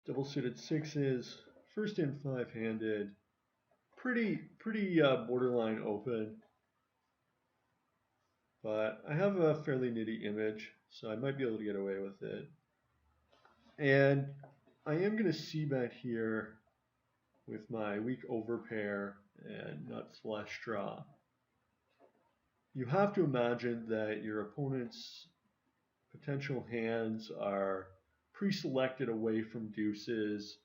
Double suited sixes, first in five-handed, pretty borderline open, but I have a fairly nitty image, so I might be able to get away with it. And I am going to c-bet here with my weak overpair and nut flush draw. You have to imagine that your opponent's potential hands are pre-selected away from deuces,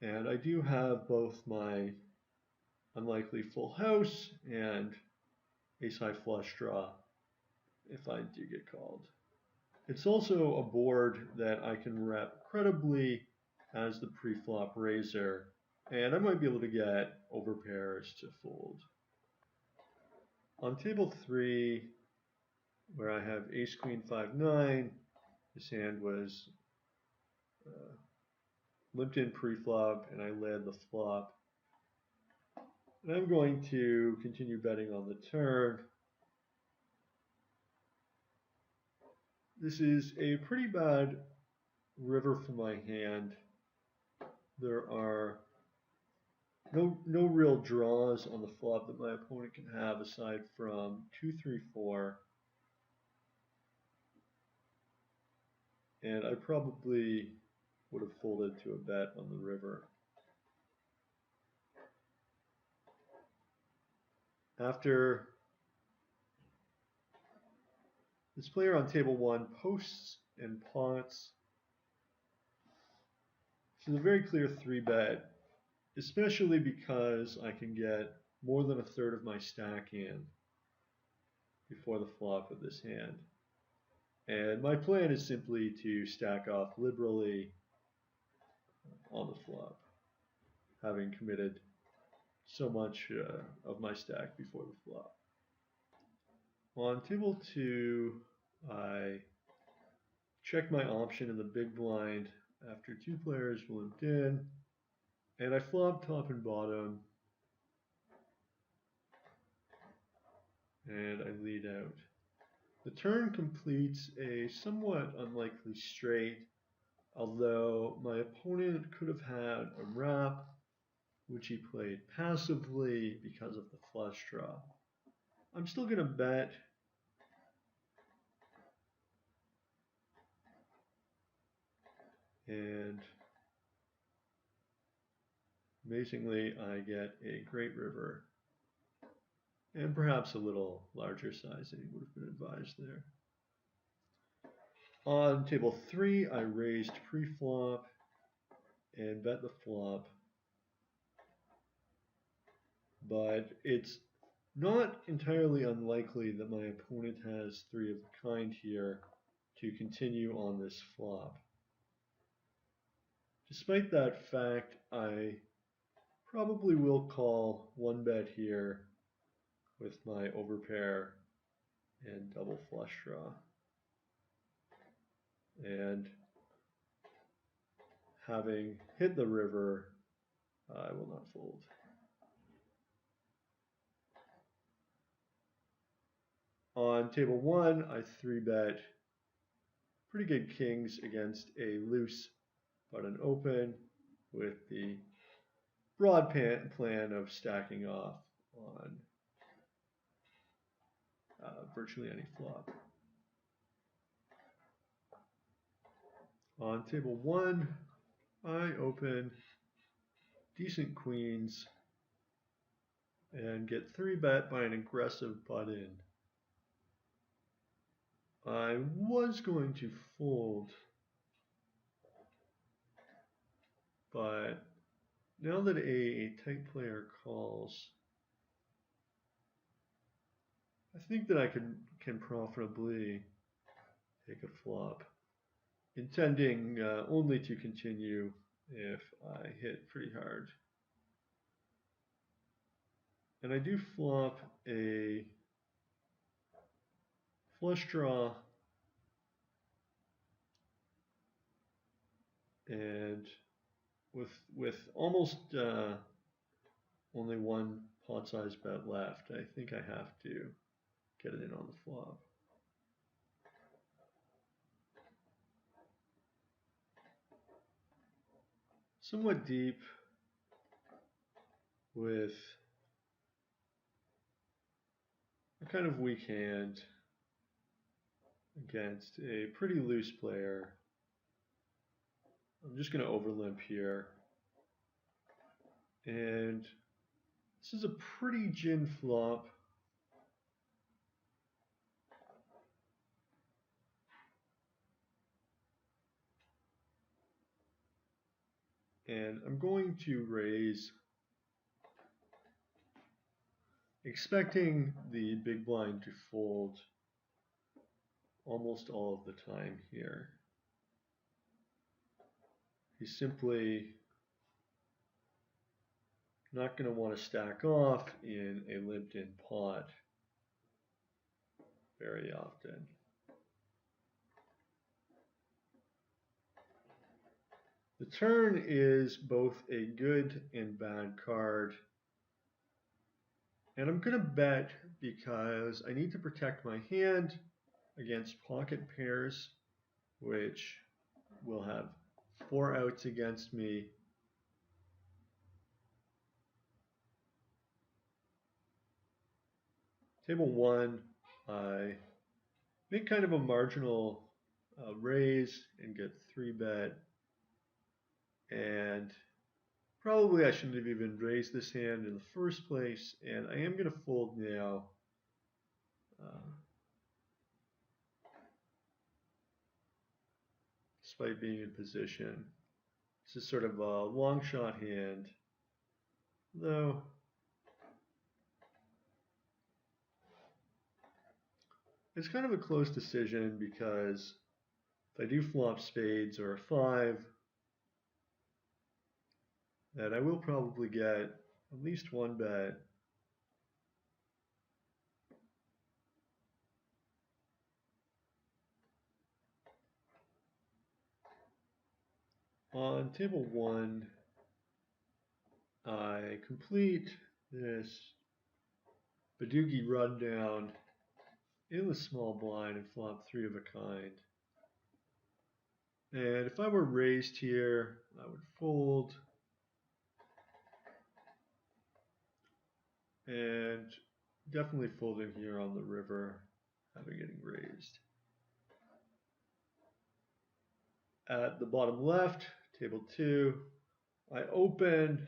and I do have both my unlikely full house and ace high flush draw if I do get called. It's also a board that I can rep credibly as the pre-flop raiser, and I might be able to get overpairs to fold. On table 3, where I have ace queen 5-9, this hand was limped in pre-flop and I led the flop. And I'm going to continue betting on the turn. This is a pretty bad river for my hand. There are no real draws on the flop that my opponent can have aside from 2, 3, 4. And I probably would have folded to a bet on the river. After this player on table 1 posts and pots, this is a very clear 3-bet, especially because I can get more than a third of my stack in before the flop of this hand. And my plan is simply to stack off liberally on the flop, having committed so much of my stack before the flop. On table 2, I check my option in the big blind after 2 players limped in, and I flop top and bottom, and I lead out. The turn completes a somewhat unlikely straight, although my opponent could have had a wrap, which he played passively because of the flush draw. I'm still going to bet. And amazingly, I get a great river. And perhaps a little larger sizing would have been advised there. On table 3, I raised pre-flop and bet the flop. But it's not entirely unlikely that my opponent has 3 of the kind here to continue on this flop. Despite that fact, I probably will call 1-bet here with my overpair and double flush draw. And having hit the river, I will not fold. On table 1, I 3-bet pretty good kings against a loose but an open with the broad plan of stacking off on virtually any flop. On table 1, I open decent queens and get 3-bet by an aggressive butt-in. I was going to fold, but now that a tight player calls, I think that I can profitably take a flop, intending only to continue if I hit pretty hard. And I do flop a flush draw and with almost only 1 pot-sized bet left, I think I have to get it in on the flop. somewhat deep with a kind of weak hand against a pretty loose player. I'm just going to overlimp here. And this is a pretty gin flop. And I'm going to raise, expecting the big blind to fold almost all of the time here. He's simply not going to want to stack off in a limped in pot very often. The turn is both a good and bad card. And I'm going to bet because I need to protect my hand against pocket pairs, which will have 4 outs against me. Table 1, I make kind of a marginal raise and get 3-bet. And probably I shouldn't have even raised this hand in the first place, and I am going to fold now. Despite being in position. This is sort of a long shot hand, though it's kind of a close decision because if I do flop spades or a 5, then I will probably get at least 1 bet. On table 1, I complete this Badoogie rundown in the small blind and flop 3 of a kind. And if I were raised here, I would fold. And definitely folding here on the river, having getting raised. At the bottom left, table 2, I open.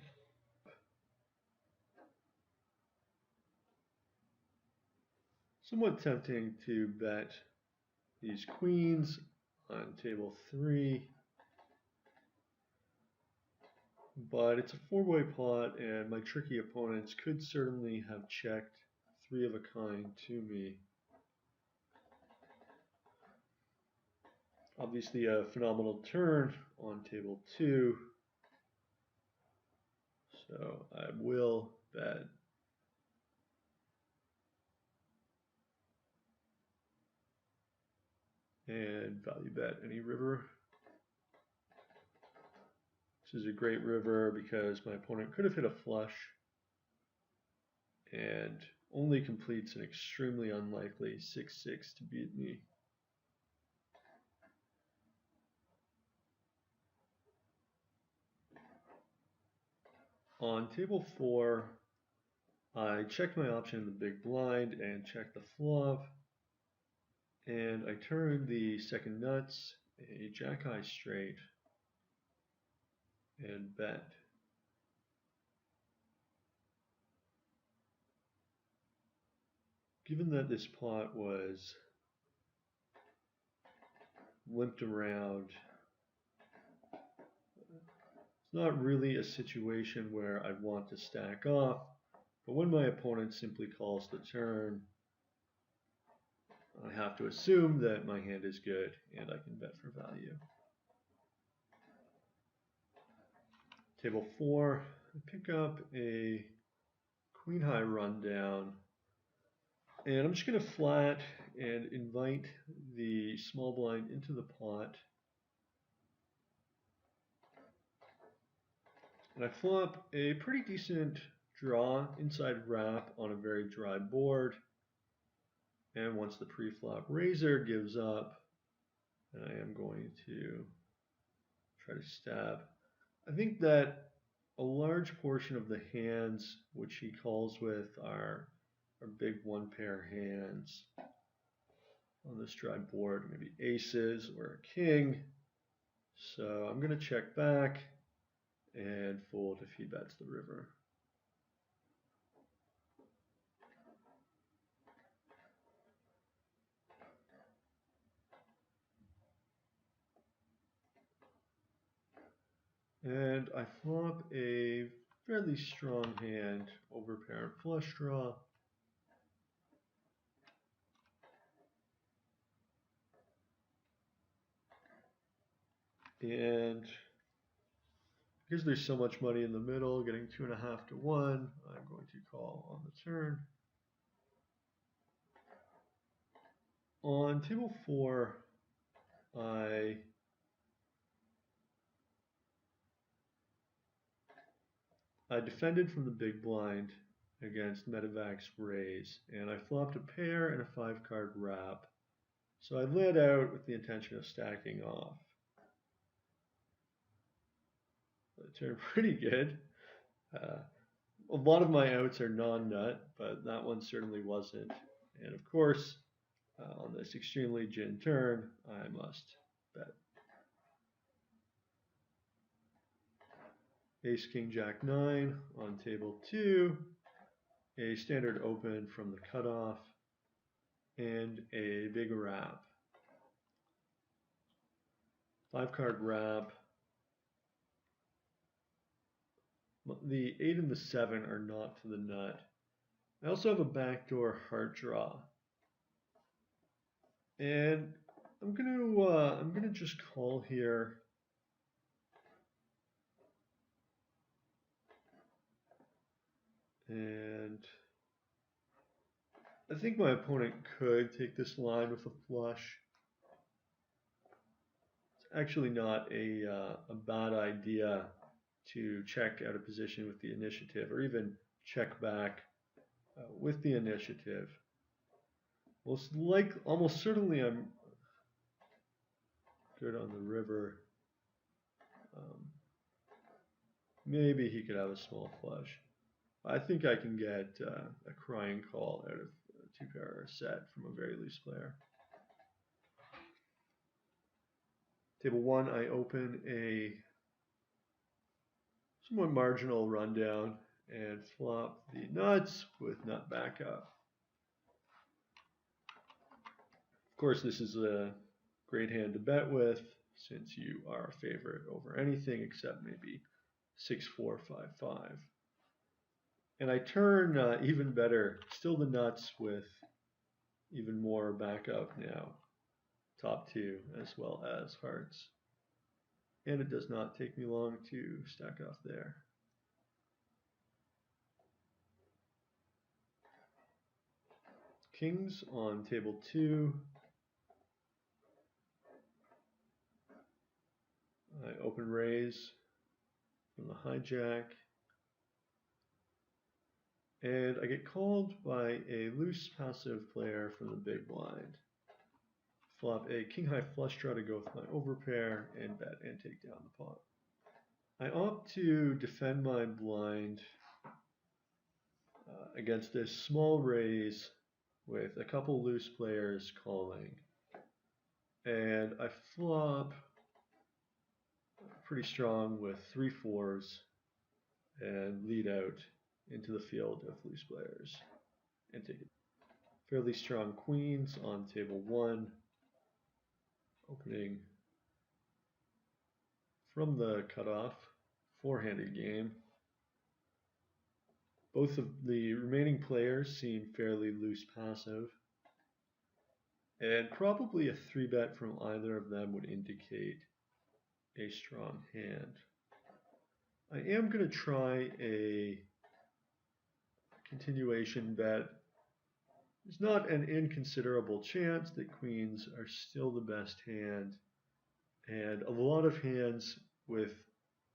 Somewhat tempting to bet these queens on table 3. But it's a 4-way pot, and my tricky opponents could certainly have checked 3 of a kind to me. Obviously a phenomenal turn on table 2. So I will bet. And value bet any river. This is a great river because my opponent could have hit a flush and only completes an extremely unlikely 6-6 to beat me. On table 4, I checked my option in the big blind and checked the flop. And I turned the second nuts, a jack-high straight, and bet. Given that this pot was limped around, it's not really a situation where I'd want to stack off, but when my opponent simply calls the turn, I have to assume that my hand is good and I can bet for value. Table 4, I pick up a queen high rundown, and I'm just going to flat and invite the small blind into the pot. And I flop a pretty decent draw inside wrap on a very dry board. And once the pre-flop raiser gives up, I am going to try to stab I think that a large portion of the hands which he calls with are big one pair hands on this dry board, maybe aces or a king. So I'm going to check back and fold if he bets the river. And I flop a fairly strong hand over pair and flush draw. And because there's so much money in the middle, getting 2.5 to 1, I'm going to call on the turn. On table 4, I defended from the big blind against Medevac's raise, and I flopped a pair and a 5-card wrap. So I laid out with the intention of stacking off. It turned pretty good. A lot of my outs are non-nut, but that one certainly wasn't. And of course, on this extremely gin turn, I must bet. Ace, King, Jack, 9 on table 2, a standard open from the cutoff, and a big wrap. 5-card wrap. The 8 and the 7 are not to the nut. I also have a backdoor heart draw. And I'm gonna just call here. And I think my opponent could take this line with a flush. It's actually not a bad idea to check out of position with the initiative, or even check back with the initiative. Almost certainly I'm good on the river. Maybe he could have a small flush. I think I can get a crying call out of a 2-pair set from a very loose player. Table 1, I open a somewhat marginal rundown and flop the nuts with nut backup. Of course, this is a great hand to bet with, since you are a favorite over anything except maybe 6, 4, 5, 5. And I turn even better, still the nuts with even more backup now. Top 2 as well as hearts. And it does not take me long to stack off there. Kings on table 2. I open raise from the hijack. And I get called by a loose passive player from the big blind. Flop a king high flush draw to go with my overpair and bet and take down the pot. I opt to defend my blind against this small raise with a couple loose players calling. And I flop pretty strong with 3 4s and lead out into the field of loose players and take it. Fairly strong queens on table 1, opening from the cutoff, 4-handed game. Both of the remaining players seem fairly loose passive, and probably a 3-bet from either of them would indicate a strong hand. I am going to try a continuation bet. There's not an inconsiderable chance that queens are still the best hand, and a lot of hands with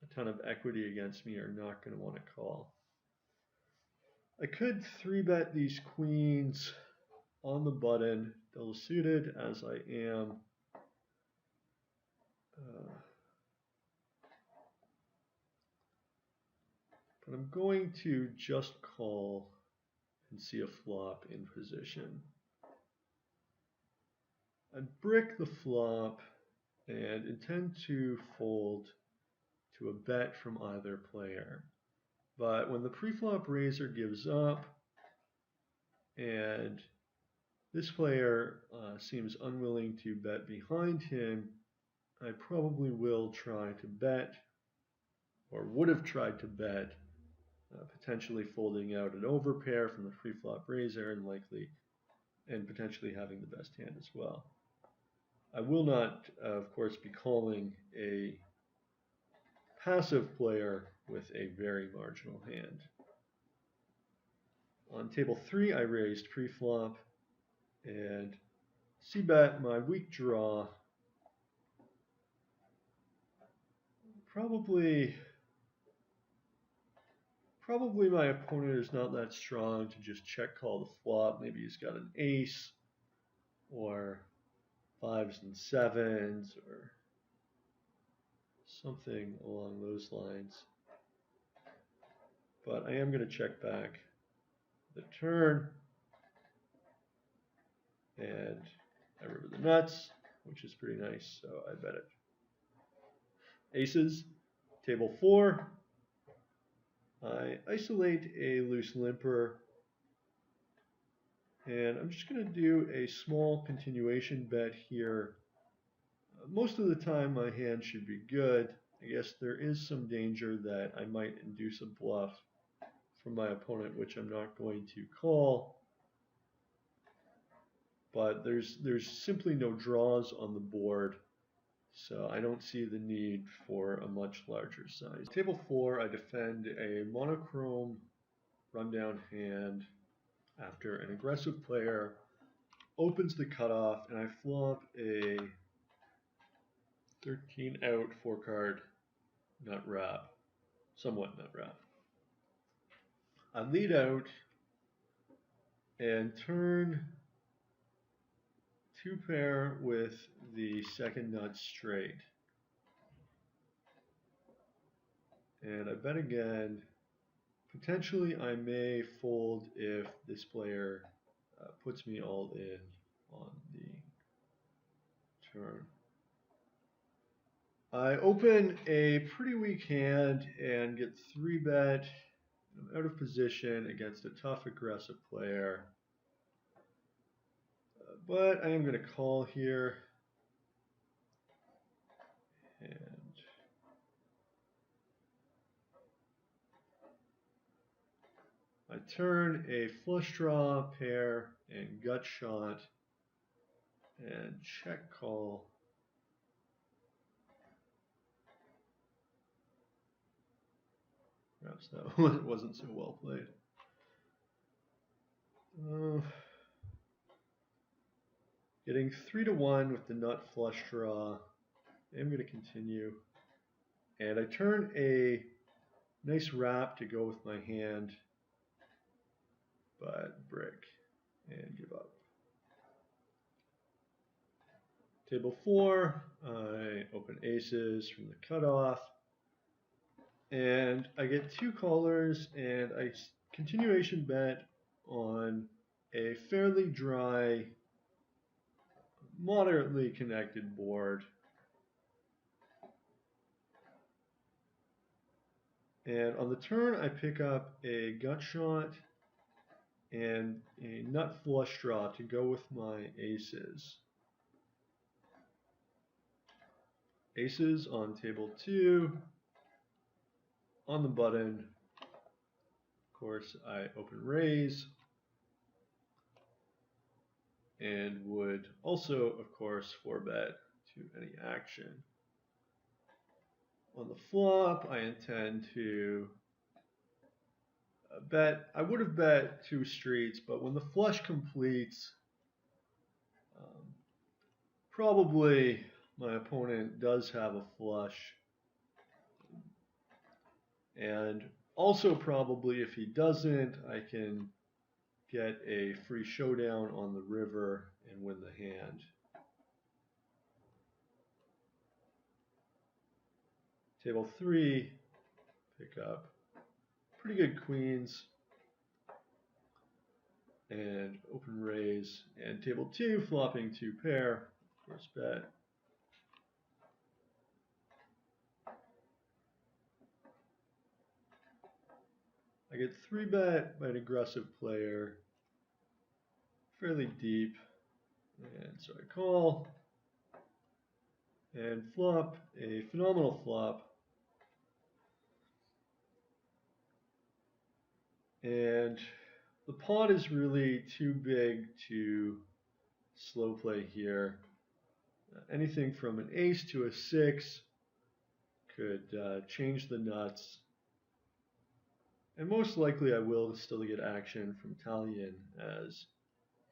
a ton of equity against me are not going to want to call. I could 3-bet these queens on the button, double suited as I am. But I'm going to just call and see a flop in position. I brick the flop and intend to fold to a bet from either player. But when the preflop raiser gives up and this player seems unwilling to bet behind him, I probably will try to bet, or would have tried to bet, potentially folding out an overpair from the preflop raiser and potentially having the best hand as well. I will not, of course, be calling a passive player with a very marginal hand. On table 3, I raised preflop and c-bet my weak draw. Probably my opponent is not that strong to just check call the flop. Maybe he's got an ace or 5s and 7s or something along those lines. But I am going to check back the turn, and I river the nuts, which is pretty nice, so I bet it. Aces, table 4. I isolate a loose limper, and I'm just going to do a small continuation bet here. Most of the time my hand should be good. I guess there is some danger that I might induce a bluff from my opponent, which I'm not going to call. But there's simply no draws on the board, so I don't see the need for a much larger size. Table 4, I defend a monochrome rundown hand after an aggressive player opens the cutoff, and I flop a 13 out 4 card nut wrap, somewhat nut wrap. I lead out and turn 2 pair with the second nut straight. And I bet again. Potentially I may fold if this player puts me all in on the turn. I open a pretty weak hand and get 3-bet. I'm out of position against a tough aggressive player. But I am going to call here. And I turn a flush draw, pair, and gut shot, and check call. Perhaps that wasn't so well played. Getting 3-1 with the nut flush draw. I'm going to continue. And I turn a nice wrap to go with my hand, but brick and give up. Table 4, I open aces from the cutoff, and I get 2 callers, and I continuation bet on a fairly dry, moderately connected board. And on the turn, I pick up a gut shot and a nut flush draw to go with my aces. Aces on table 2. On the button, of course, I open raise and would also, of course, 4-bet to any action. On the flop, I intend to bet. I would have bet 2 streets, but when the flush completes, probably my opponent does have a flush. And also probably if he doesn't, I can get a free showdown on the river and win the hand. Table 3, pick up pretty good queens and open raise, and table 2 flopping 2 pair, first bet. I get 3 bet by an aggressive player, fairly deep, and so I call and flop a phenomenal flop. And the pot is really too big to slow play here. Anything from an ace to a 6 could change the nuts. And most likely I will still get action from Talion, as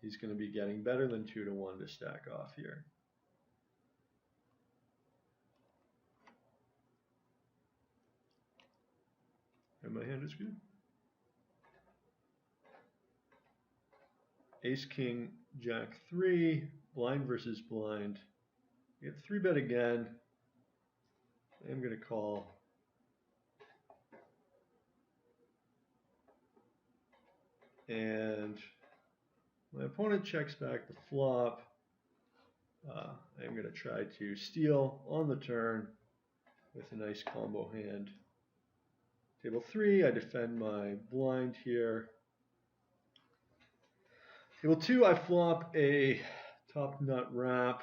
he's going to be getting better than 2 to 1 to stack off here. And my hand is good. Ace, King, Jack 3, blind versus blind. I get 3 bet again. I'm going to call. And my opponent checks back the flop. I'm going to try to steal on the turn with a nice combo hand. Table 3, I defend my blind here. Table 2, I flop a top nut wrap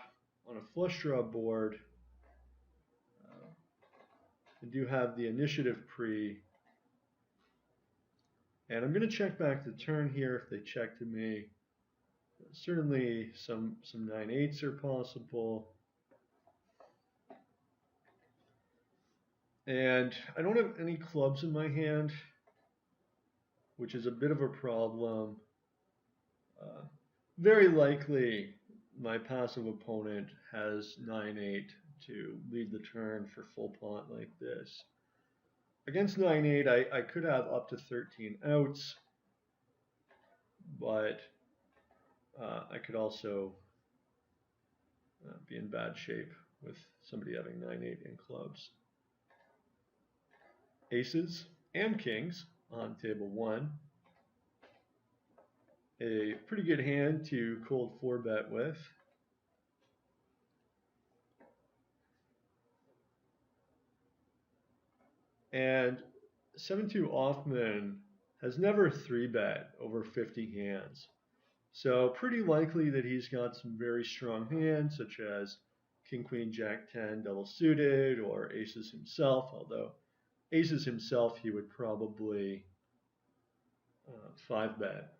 on a flush draw board. I do have the initiative pre. And I'm going to check back the turn here if they check to me. Certainly some 9/8s are possible. And I don't have any clubs in my hand, which is a bit of a problem. Very likely my passive opponent has 9/8 to lead the turn for full pot like this. Against 9/8, I could have up to 13 outs, but I could also be in bad shape with somebody having 9/8 in clubs. Aces and kings on table 1. A pretty good hand to cold 4 bet with. And 7-2 Offman has never 3 bet over 50 hands. So pretty likely that he's got some very strong hands, such as King, Queen, Jack 10 double suited, or aces himself, although aces himself he would probably 5 bet.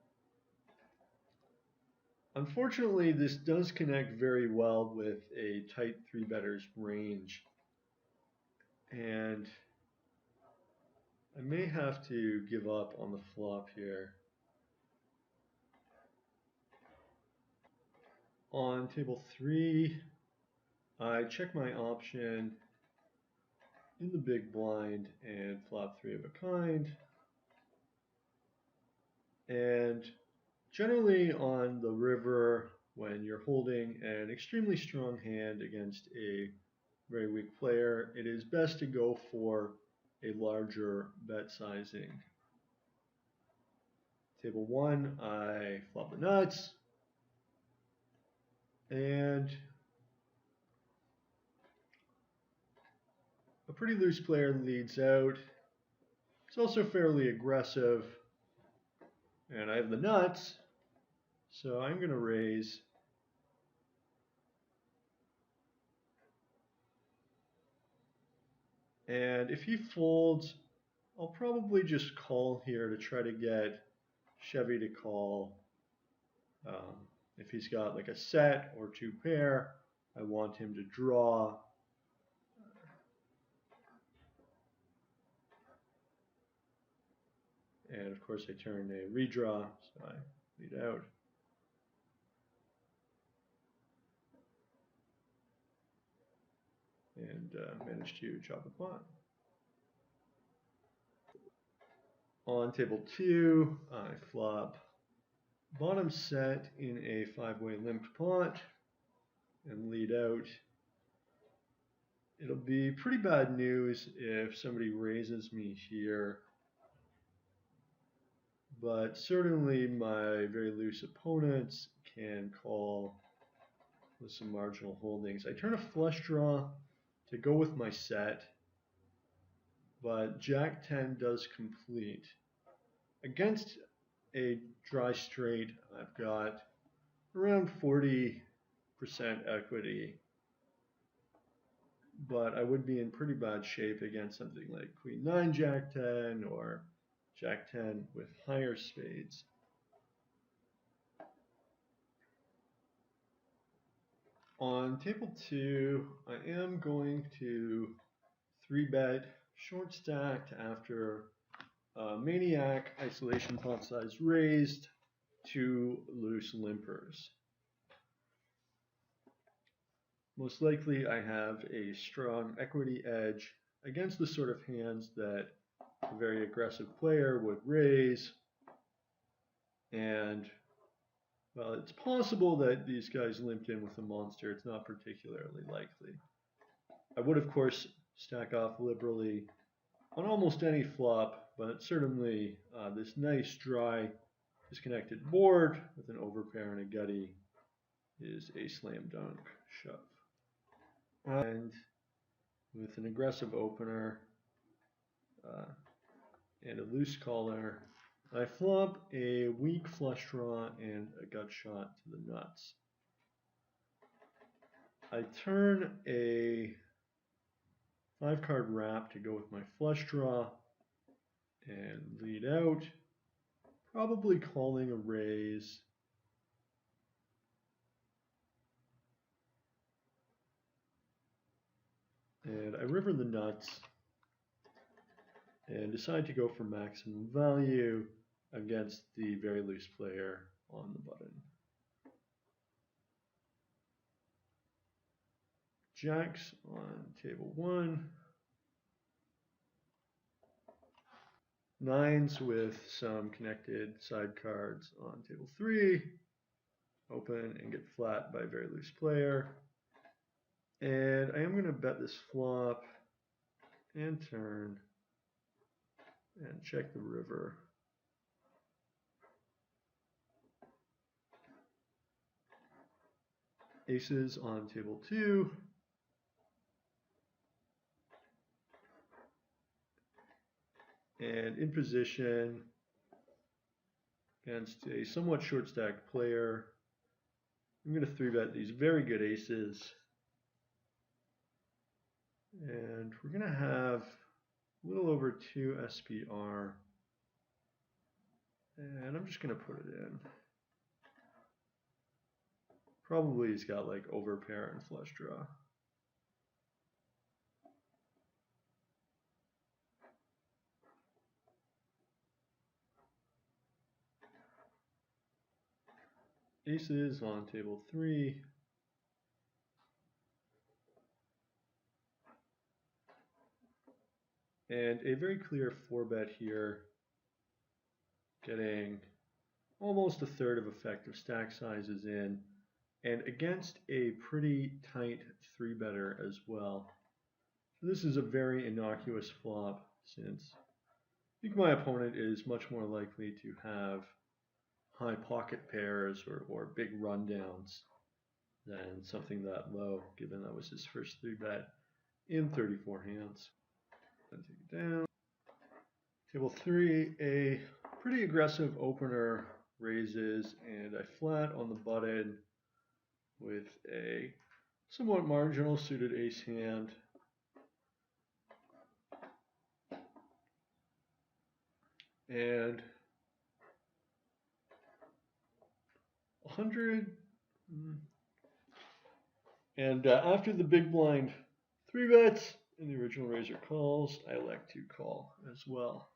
Unfortunately, this does connect very well with a tight 3-better's range, and I may have to give up on the flop here. On table 3, I check my option in the big blind and flop 3 of a kind. And generally on the river, when you're holding an extremely strong hand against a very weak player, it is best to go for a larger bet sizing. Table 1, I flop the nuts, and a pretty loose player leads out. It's also fairly aggressive, and I have the nuts, so I'm going to raise. And if he folds, I'll probably just call here to try to get Chevy to call. If he's got like a set or 2 pair, I want him to draw. And of course I turn a redraw, so I lead out. And manage to chop the pot. On table 2, I flop bottom set in a 5-way limped pot and lead out. It'll be pretty bad news if somebody raises me here. but certainly my very loose opponents can call with some marginal holdings. I turn a flush draw to go with my set, but Jack 10 does complete. Against a dry straight, I've got around 40% equity, but I would be in pretty bad shape against something like Queen 9 Jack 10 or Jack 10 with higher spades. On table 2, I am going to 3-bet short stacked after Maniac isolation pot size raised to loose limpers. Most likely I have a strong equity edge against the sort of hands that a very aggressive player would raise, and well, it's possible that these guys limped in with a monster. It's not particularly likely. I would, of course, stack off liberally on almost any flop, but certainly this nice, dry, disconnected board with an overpair and a gutty is a slam dunk shove. And with an aggressive opener and a loose caller, I flop a weak flush draw and a gut shot to the nuts. I turn a 5-card wrap to go with my flush draw and lead out, probably calling a raise. And I river the nuts and decide to go for maximum value against the very loose player on the button. Jacks on table 1. 9s with some connected side cards on table 3. Open and get flat by a very loose player. And I am going to bet this flop and turn and check the river. Aces on table 2. And in position against a somewhat short stacked player, I'm going to 3-bet these very good aces. And we're going to have a little over 2 SPR. And I'm just going to put it in. Probably he's got like overpair and flush draw. Aces on table 3. And a very clear 4-bet here, getting almost a third of effective stack sizes in, and against a pretty tight 3-better as well. So this is a very innocuous flop, since I think my opponent is much more likely to have high pocket pairs or big rundowns than something that low, given that was his first 3-bet in 34 hands. Then take it down. Table 3, a pretty aggressive opener raises, and I flat on the button with a somewhat marginal suited ace hand. And 100. And after the big blind 3-bets and the original raiser calls, I elect to call as well.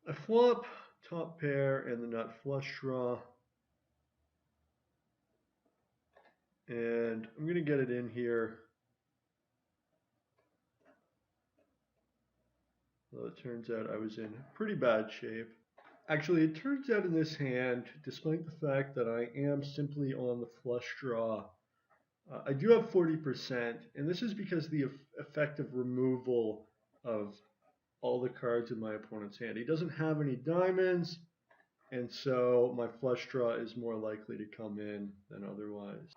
I flop top pair and the nut flush draw. And I'm going to get it in here. Well, it turns out I was in pretty bad shape. Actually, it turns out in this hand, despite the fact that I am simply on the flush draw, I do have 40%, and this is because the effective removal of all the cards in my opponent's hand. He doesn't have any diamonds, and so my flush draw is more likely to come in than otherwise.